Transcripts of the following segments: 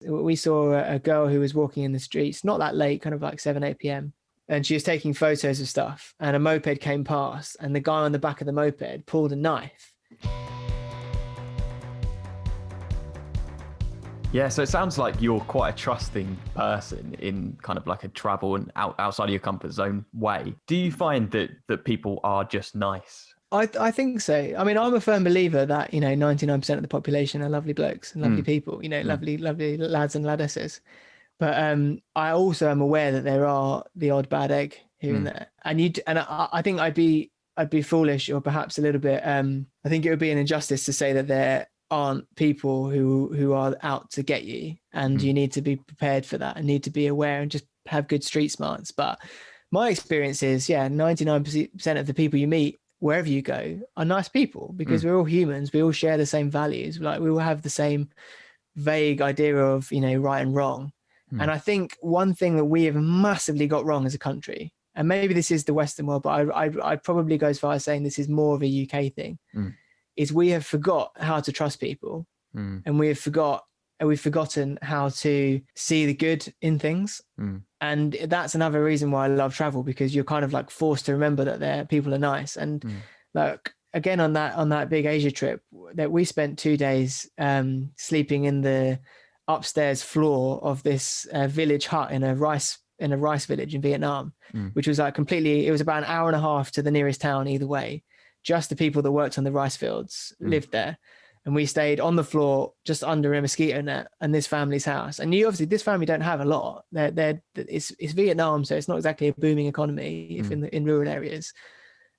We saw a girl who was walking in the streets, not that late, kind of like 7, 8 p.m. And she was taking photos of stuff, and a moped came past, and the guy on the back of the moped pulled a knife. Yeah, so it sounds like you're quite a trusting person in kind of like a travel and outside of your comfort zone way. Do you find that people are just nice? I think so. I mean, I'm a firm believer that, 99% of the population are lovely blokes and lovely people, lovely lads and ladesses. But I also am aware that there are the odd bad egg here and there. And I think I'd be foolish, or perhaps a little bit, I think it would be an injustice to say that there aren't people who are out to get you, and you need to be prepared for that and need to be aware and just have good street smarts. But my experience is, 99% of the people you meet wherever you go are nice people, because we're all humans. We all share the same values. Like, we all have the same vague idea of, right and wrong. And I think one thing that we have massively got wrong as a country, and maybe this is the Western world, but I'd probably go as far as saying this is more of a UK thing, is we have forgot how to trust people, and we've forgotten how to see the good in things. And that's another reason why I love travel, because you're kind of like forced to remember that people are nice. And like, again, on that big Asia trip, that we spent 2 days sleeping in the upstairs floor of this village hut in a rice village in Vietnam, which was like it was about an hour and a half to the nearest town either way. Just the people that worked on the rice fields lived there. And we stayed on the floor just under a mosquito net in this family's house. And obviously this family don't have a lot. It's Vietnam, so it's not exactly a booming economy if in rural areas.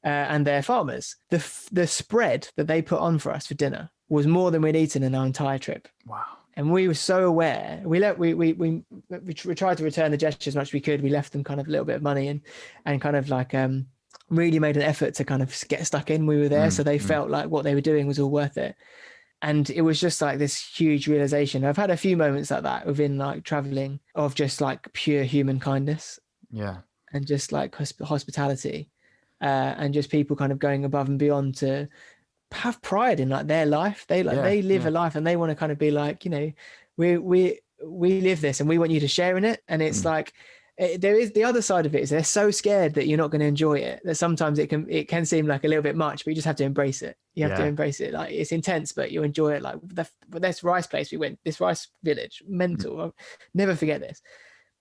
And they're farmers. The spread that they put on for us for dinner was more than we'd eaten in our entire trip. Wow. And we were so aware. We tried to return the gesture as much as we could. We left them kind of a little bit of money and kind of like really made an effort to kind of get stuck in. We were there, so they felt like what they were doing was all worth it. And it was just like this huge realization. I've had a few moments like that within like traveling, of just like pure human kindness. Yeah. And just like hospitality, and just people kind of going above and beyond to have pride in like their life. They live a life, and they want to kind of be like, we live this and we want you to share in it. And it's like, there is the other side of it, is they're so scared that you're not going to enjoy it, that sometimes it can seem like a little bit much, but you just have to embrace it. You have to embrace it. Like, it's intense, but you enjoy it. Like this rice place we went, this rice village, mental. I'll never forget this.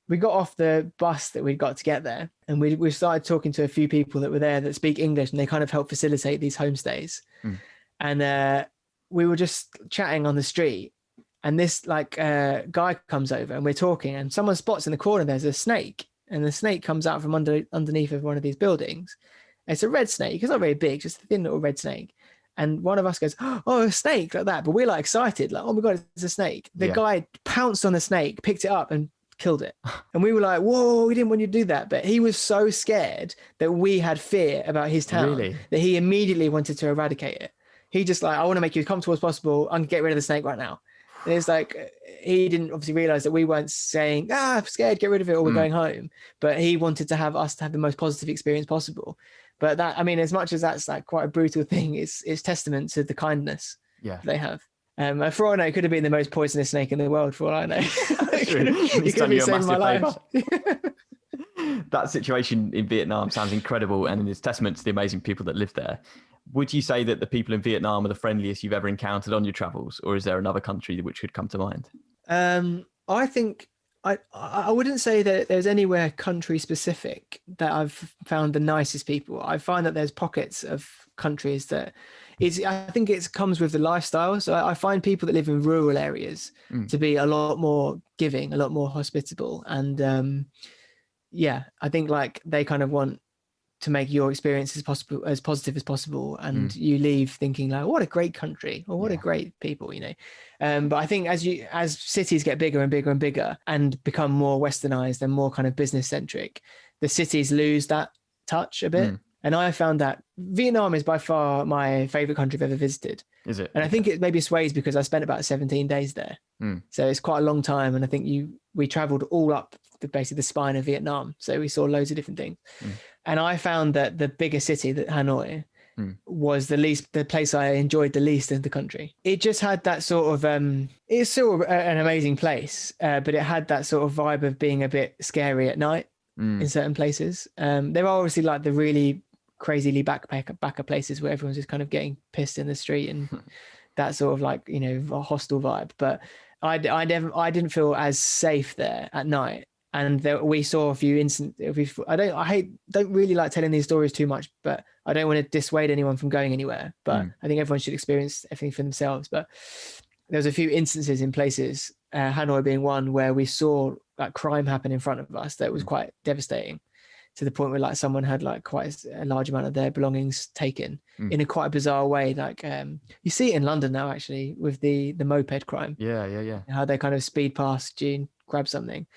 We got off the bus that we'd got to get there, and we started talking to a few people that were there that speak English, and they kind of help facilitate these homestays. And we were just chatting on the street, and this like guy comes over, and we're talking, and someone spots in the corner there's a snake, and the snake comes out from underneath of one of these buildings. It's a red snake. It's not very big, just a thin little red snake. And one of us goes, "Oh, a snake," like that. But we're like excited, like, "Oh my God, it's a snake." The guy pounced on the snake, picked it up, and killed it. And we were like, "Whoa, we didn't want you to do that." But he was so scared that we had fear about his town, that he immediately wanted to eradicate it. He just like, "I want to make you as comfortable as possible. I'm going to get rid of the snake right now." And it's like, he didn't obviously realize that we weren't saying, I'm scared, get rid of it, or we're going home. But he wanted to have us to have the most positive experience possible. But that, I mean, as much as that's like quite a brutal thing, it's testament to the kindness they have. For all I know, it could have been the most poisonous snake in the world, for all I know. He could be saving my life. That situation in Vietnam sounds incredible, and it's testament to the amazing people that live there. Would you say that the people in Vietnam are the friendliest you've ever encountered on your travels, or is there another country which could come to mind? I think I wouldn't say that there's anywhere country specific that I've found the nicest people. I find that there's pockets of countries that I think it comes with the lifestyle. So I find people that live in rural areas to be a lot more giving, a lot more hospitable. And I think like they kind of want to make your experience as positive as possible, and you leave thinking like, what a great country, or what a great people, but I think as cities get bigger and bigger and bigger and become more westernized and more kind of business centric, the cities lose that touch a bit. And I found that Vietnam is by far my favorite country I've ever visited. Is it? And I think it maybe sways because I spent about 17 days there. So it's quite a long time. And I think we traveled all up basically the spine of Vietnam. So we saw loads of different things. And I found that the bigger city, that Hanoi, was the place I enjoyed the least in the country. It just had that sort of, it's still an amazing place, but it had that sort of vibe of being a bit scary at night in certain places. There are obviously like the really crazily backer places where everyone's just kind of getting pissed in the street and that sort of like, you know, a hostile vibe. But I didn't feel as safe there at night. And we saw a few instances. I don't really like telling these stories too much, but I don't want to dissuade anyone from going anywhere. But I think everyone should experience everything for themselves. But there was a few instances in places, Hanoi being one, where we saw like crime happen in front of us that was quite devastating, to the point where like someone had like quite a large amount of their belongings taken in a quite bizarre way. Like you see it in London now, actually, with the moped crime. Yeah. How they kind of speed past you and grab something.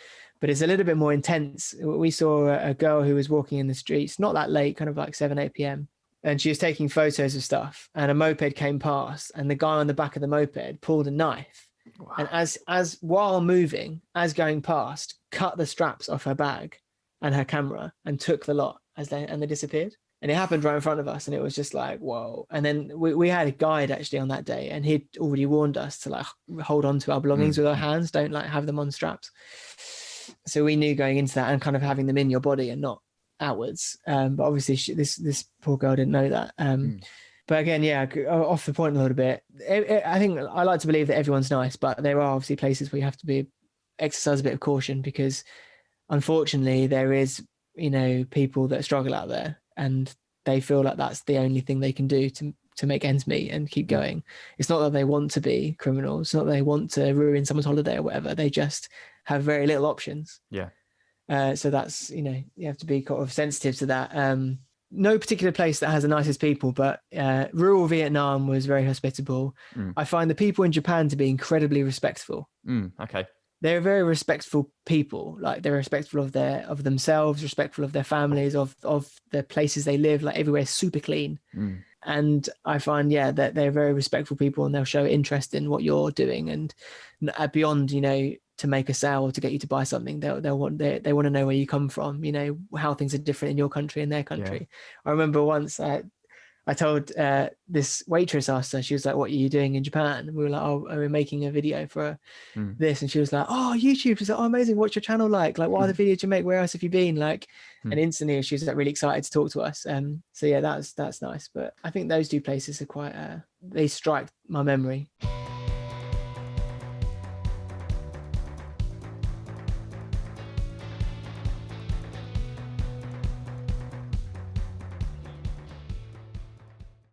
But it's a little bit more intense. We saw a girl who was walking in the streets, not that late, kind of like 7, 8 p.m. And she was taking photos of stuff, and a moped came past, and the guy on the back of the moped pulled a knife. Wow. And as while moving, as going past, cut the straps off her bag and her camera and took the lot and they disappeared. And it happened right in front of us, and it was just like, whoa. And then we had a guide actually on that day, and he'd already warned us to like hold on to our belongings with our hands, don't like have them on straps. So we knew going into that, and kind of having them in your body and not outwards. But obviously this poor girl didn't know that. But again, yeah, off the point a little bit. I think I like to believe that everyone's nice, but there are obviously places where you have to exercise a bit of caution, because unfortunately there is, you know, people that struggle out there, and they feel like that's the only thing they can do to make ends meet and keep going. It's not that they want to be criminals. It's not that they want to ruin someone's holiday or whatever. They just have very little options. Yeah. So that's, you know, you have to be kind of sensitive to that. No particular place that has the nicest people, but rural Vietnam was very hospitable. I find the people in Japan to be incredibly respectful. Okay. They're very respectful people. Like they're respectful of themselves, respectful of their families, of the places they live. Like everywhere's super clean. And I find, that they're very respectful people, and they'll show interest in what you're doing, and beyond, you know, to make a sale or to get you to buy something, they want to know where you come from, you know, how things are different in your country and their country. I remember once I told this waitress, asked her, she was like, what are you doing in Japan? And we were like, oh, we're making a video for this. And she was like, oh, YouTube. She's like, oh, amazing. What's your channel like? Like, what are the videos you make? Where else have you been? Like, and instantly she was like really excited to talk to us. So yeah, that's nice. But I think those two places are quite, they strike my memory.